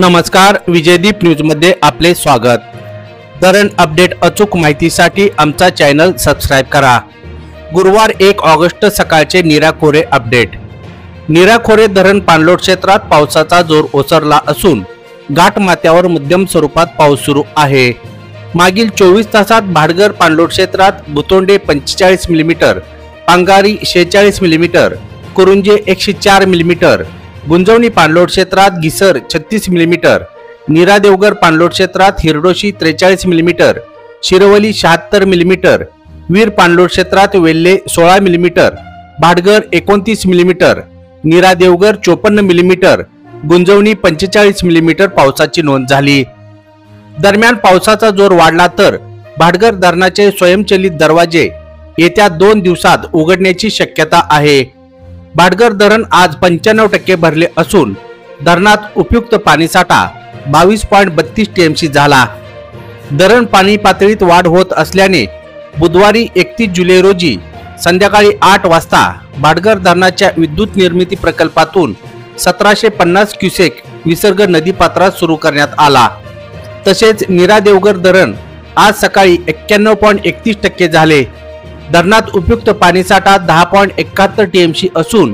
नमस्कार, विजयदीप न्यूज मध्ये आपले स्वागत। धरण अपडेट अचूक माहितीसाठी आमचा चॅनल सबस्क्राइब करा। गुरुवार 1 ऑगस्ट सकाळचे नीरा-खोरे अपडेट। नीरा-खोरे धरण पाणलोट क्षेत्रात पावसाचा जोर ओसरला असून घाटमाथ्यावर मध्यम स्वरूपात पाऊस सुरू आहे। मागील 24 तासात भाटघर पाणलोट क्षेत्रात भुतोंडे 45 millimetre, Pangari 46 millimetre, कुरुंजे 104 millimetre, Gunjavani पाणलोट क्षेत्रात घिसर 36 मिलीमीटर, नीरा देवघर पाणलोट क्षेत्रात हिरडोशी 43 मिलीमीटर, शिरवली 76 मिलीमीटर, वीर पाणलोट क्षेत्रात वेल्हे 16 मिलीमीटर, भाटघर 29 मिलीमीटर, नीरा देवघर 54 मिलीमीटर, गुंजवणी 45 मिलीमीटर पावसाची नोंद झाली। दरम्यान पावसाचा जोर वाढला तर भाटघर धरणाचे स्वयंचलित दरवाजे येत्या 2 दिवसात उघडण्याची शक्यता आहे। भाटघर धरण आज 95% भरले असून धरणात उपयुक्त पाणीसाठा 22.32 टीएमसी झाला। धरण पाणी पातळीत वाढ होत असल्याने बुधवारी 31 जुलै रोजी संध्याकाळी 8 वाजता भाटघर धरणाच्या विद्युत निर्मिती प्रकल्पातून 1750 क्युसेक विसर्ग नदीपात्रात सुरू करण्यात आला। तसेच नीरा देवघर धरण आज सकाळी 91.31% झाले। धरणात उपयुक्त पाणीसाठा 10.71 टीएमसी असून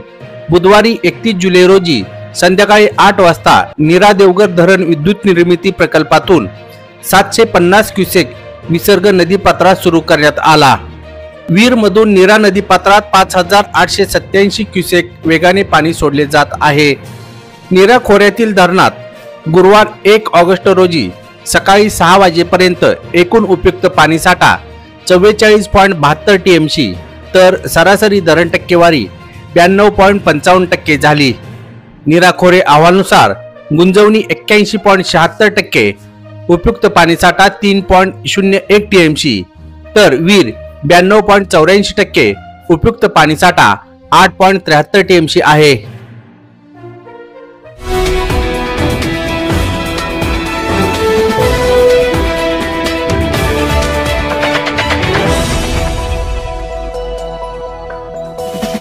बुधवारी 31 जुलै रोजी संध्याकाळी 8 वाजता नीरा देवघर धरण विद्युत निर्मिती प्रकल्पातून 750 क्युसेक विसर्ग नदीपात्रात सुरू करण्यात आला। वीर मधून नीरा नदीपात्रात 5887 क्युसेक वेगाने पाणी सोडले जात आहे। नीरा खोऱ्यातील धरणात गुरुवार 1 ऑगस्ट रोजी सकाळी 6 वाजेपर्यंत एकूण उपयुक्त पाणीसाठा 44.72 टीएमसी तर सरासरी धरण टक्केवारी 92.55% झाली। नीरा खोरे अहवालानुसार गुंजवणी 81.76%, उपयुक्त पाणीसाठा 3.01 टीएमसी तर वीर 92.84%, उपयुक्त पाणीसाठा 8.73 टीएमसी आहे।